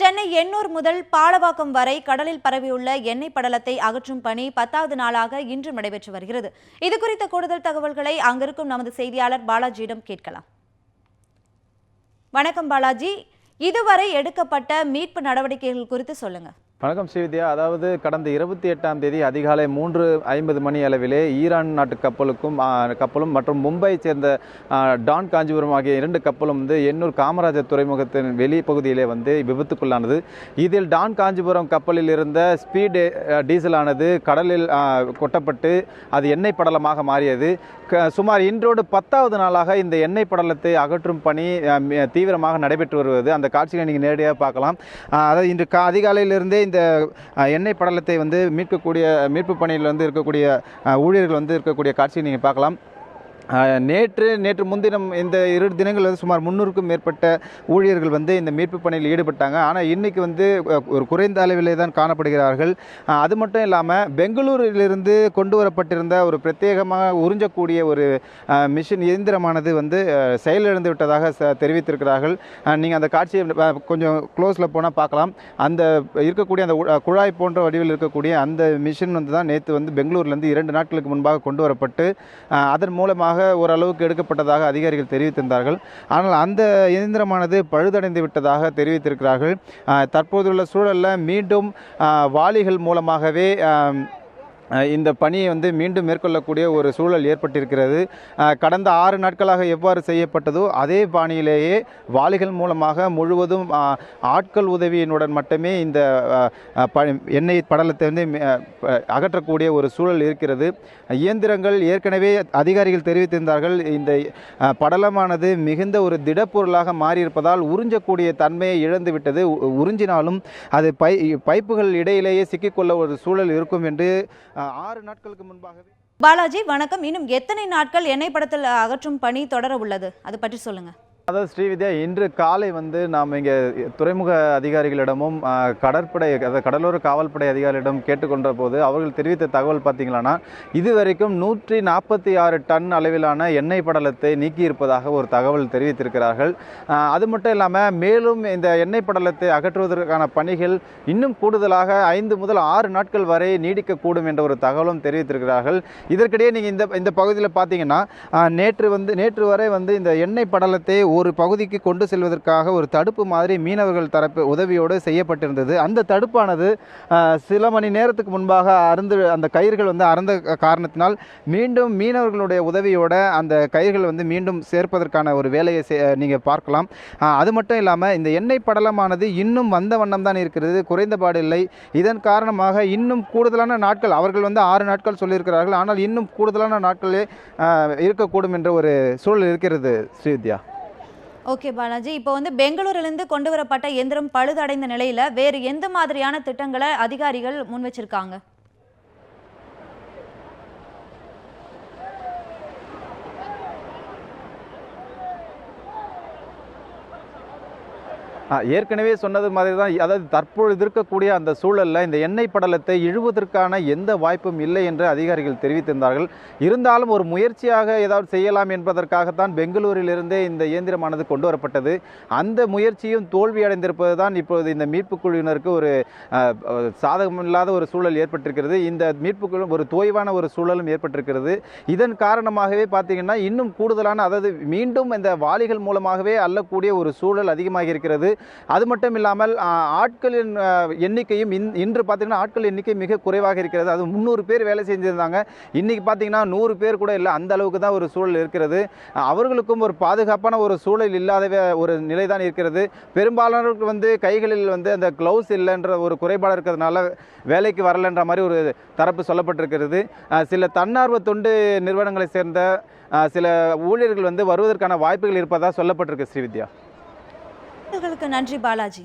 சென்னை எண்ணூர் முதல் பாலவாக்கம் வரை கடலில் பரவியுள்ள எண்ணெய் படலத்தை அகற்றும் பணி 10வது நாளாக இன்று நடைபெற்று வருகிறது. இதுகுறித்த கூடுதல் தகவல்களை அங்கிருக்கும் நமது செய்தியாளர் பாலாஜியிடம் கேட்கலாம். வணக்கம் பாலாஜி, இதுவரை எடுக்கப்பட்ட மீட்பு நடவடிக்கைகள் குறித்து சொல்லுங்க. வணக்கம் ஸ்ரீவித்யா. அதாவது கடந்த 28ஆம் தேதி அதிகாலை 3:50 மணி அளவிலே ஈரான் நாட்டு கப்பலும் மற்றும் மும்பையை சேர்ந்த டான் காஞ்சிபுரம் ஆகிய 2 கப்பலும் எண்ணூர் காமராஜர் துறைமுகத்தின் வெளிப்பகுதியிலே விபத்துக்குள்ளானது. இதில் டான் காஞ்சிபுரம் கப்பலில் இருந்த ஸ்பீடு டீசலானது கடலில் கொட்டப்பட்டு அது எண்ணெய் படலமாக மாறியது. சுமார் இன்றோடு 10வது நாளாக இந்த எண்ணெய் படலத்தை அகற்றும் பணி தீவிரமாக நடைபெற்று வருவது. அந்த காட்சிகளை நீங்கள் நேரடியாக பார்க்கலாம். அதாவது இன்று அதிகாலையிலிருந்தே இந்த எண்ணெய் படலத்தை மீட்பு பணியில் இருக்கக்கூடிய ஊழியர்கள் இருக்கக்கூடிய காட்சியை நீங்கள் பார்க்கலாம். நேற்று முன்தினம் இந்த 2 தினங்கள் சுமார் 300க்கும் மேற்பட்ட ஊழியர்கள் இந்த மீட்பு பணியில் ஈடுபட்டாங்க. ஆனால் இன்றைக்கி ஒரு குறைந்த அளவிலே தான் காணப்படுகிறார்கள். அது மட்டும் இல்லாமல் பெங்களூரிலிருந்து கொண்டு வரப்பட்டிருந்த ஒரு பிரத்யேகமாக உறிஞ்சக்கூடிய ஒரு மிஷின் இயந்திரமானது செயலிழந்து விட்டதாக தெரிவித்திருக்கிறார்கள். நீங்கள் அந்த காட்சியை கொஞ்சம் க்ளோஸில் போனால் பார்க்கலாம். அந்த இருக்கக்கூடிய அந்த குழாய் போன்ற வடிவில் இருக்கக்கூடிய அந்த மிஷின் தான் நேற்று பெங்களூர்லேருந்து 2 நாட்களுக்கு முன்பாக கொண்டு வரப்பட்டு அதன் மூலமாக ஓரளவுக்கு எடுக்கப்பட்டதாக அதிகாரிகள் தெரிவித்திருந்தார்கள். ஆனால் அந்த இயந்திரமானது பழுதடைந்து விட்டதாக தெரிவித்திருக்கிறார்கள். தற்போதுள்ள சூழலில் மீண்டும் வாளிகள் மூலமாகவே இந்த பணியை மீண்டும் மேற்கொள்ளக்கூடிய ஒரு சூழல் ஏற்பட்டிருக்கிறது. கடந்த 6 நாட்களாக எவ்வாறு செய்யப்பட்டதோ அதே பாணியிலேயே வாளிகள் மூலமாக முழுவதும் ஆட்கள் உதவியினுடன் மட்டுமே இந்த எண்ணெய் படலத்தை அகற்றக்கூடிய ஒரு சூழல் இருக்கிறது. இயந்திரங்கள் ஏற்கனவே அதிகாரிகள் தெரிவித்திருந்தார்கள், இந்த படலமானது மிகுந்த ஒரு திடப்பொருளாக மாறியிருப்பதால் உறிஞ்சக்கூடிய தன்மையை இழந்துவிட்டது. உறிஞ்சினாலும் அது பைப்புகள் இடையிலேயே சிக்கிக்கொள்ள ஒரு சூழல் இருக்கும் என்று 6 நாட்களுக்கு முன்பாகவே. பாலாஜி வணக்கம். இன்னும் எத்தனை நாட்கள் எண்ணெய் படலத்தில் அகற்றும் பணி தொடர உள்ளது, அது பற்றி சொல்லுங்க. அதாவது ஸ்ரீவித்யா, இன்று காலை நாம் இங்கே துறைமுக அதிகாரிகளிடமும் கடலோர காவல்படை அதிகாரிகளிடம் கேட்டுக்கொண்ட போது அவர்கள் தெரிவித்த தகவல் பார்த்தீங்களான்னா, இதுவரைக்கும் 146 டன் அளவிலான எண்ணெய் படலத்தை நீக்கியிருப்பதாக ஒரு தகவல் தெரிவித்திருக்கிறார்கள். அது மட்டும் இல்லாமல் மேலும் இந்த எண்ணெய் படலத்தை அகற்றுவதற்கான பணிகள் இன்னும் கூடுதலாக 5 முதல் 6 நாட்கள் வரை நீடிக்கக்கூடும் என்ற ஒரு தகவலும் தெரிவித்திருக்கிறார்கள். இதற்கிடையே நீங்கள் இந்த பகுதியில் பார்த்தீங்கன்னா நேற்று வரை இந்த எண்ணெய் படலத்தை ஒரு பகுதிக்கு கொண்டு செல்வதற்காக ஒரு தடுப்பு மாதிரி மீனவர்கள் தரப்பு உதவியோடு செய்யப்பட்டிருந்தது. அந்த தடுப்பானது சில மணி நேரத்துக்கு முன்பாக அந்த கயிர்கள் அறந்த காரணத்தினால் மீண்டும் மீனவர்களுடைய உதவியோட அந்த கயிர்கள் மீண்டும் சேர்ப்பதற்கான ஒரு வேலையை நீங்கள் பார்க்கலாம். அது மட்டும் இல்லாமல் இந்த எண்ணெய் படலமானது இன்னும் வந்த வண்ணம் தான் இருக்கிறது, குறைந்தபாடு இல்லை. இதன் காரணமாக இன்னும் கூடுதலான நாட்கள், அவர்கள் 6 நாட்கள் சொல்லியிருக்கிறார்கள், ஆனால் இன்னும் கூடுதலான நாட்களே இருக்கக்கூடும் என்ற ஒரு சூழல் இருக்கிறது ஸ்ரீவித்யா. ஓகே பாலாஜி, இப்போ பெங்களூரிலிருந்து கொண்டு வரப்பட்ட இயந்திரம் பழுதடைந்த நிலையில் வேறு எந்த மாதிரியான திட்டங்களை அதிகாரிகள் முன் வச்சிருக்காங்க? ஏற்கனவே சொன்னது மாதிரி தான், அதாவது தற்பொழுது இருக்கக்கூடிய அந்த சூழலில் இந்த எண்ணெய் படலத்தை இழுவதற்கான எந்த வாய்ப்பும் இல்லை என்று அதிகாரிகள் தெரிவித்திருந்தார்கள். இருந்தாலும் ஒரு முயற்சியாக ஏதாவது செய்யலாம் என்பதற்காகத்தான் பெங்களூரிலிருந்தே இந்த இயந்திரமானது கொண்டு வரப்பட்டது. அந்த முயற்சியும் தோல்வியடைந்திருப்பது தான் இப்பொழுது இந்த மீட்பு குழுவினருக்கு ஒரு சாதகமில்லாத ஒரு சூழல் ஏற்பட்டிருக்கிறது. இந்த மீட்பு குழு ஒரு தோய்வான ஒரு சூழலும் ஏற்பட்டிருக்கிறது. இதன் காரணமாகவே பார்த்தீங்கன்னா இன்னும் கூடுதலான, அதாவது மீண்டும் இந்த வாளிகள் மூலமாகவே அள்ளக்கூடிய ஒரு சூழல் அதிகமாக இருக்கிறது. அது மட்டும் இல்லாமல் ஆட்களின் எண்ணிக்கையும் இன்று பார்த்தீங்கன்னா ஆட்கள் எண்ணிக்கை மிக குறைவாக இருக்கிறது. அது 300 பேர் வேலை செஞ்சிருந்தாங்க, இன்னைக்கு பார்த்தீங்கன்னா 100 பேர் கூட இல்லை, அந்த அளவுக்கு தான் ஒரு சூழல் இருக்கிறது. அவர்களுக்கும் ஒரு பாதுகாப்பான ஒரு சூழல் இல்லாத ஒரு நிலை தான் இருக்கிறது. பெரும்பாலானவருக்கு கைகளில் அந்த க்ளவுஸ் இல்லைன்ற ஒரு குறைபாடு இருக்கிறதுனால வேலைக்கு வரலன்ற மாதிரி ஒரு தரப்பு சொல்லப்பட்டிருக்கிறது. சில தன்னார்வ தொண்டு நிறுவனங்களை சேர்ந்த சில ஊழியர்கள் வருவதற்கான வாய்ப்புகள் இருப்பதாக சொல்லப்பட்டிருக்கு ஸ்ரீவித்யா. நன்றி பாலாஜி.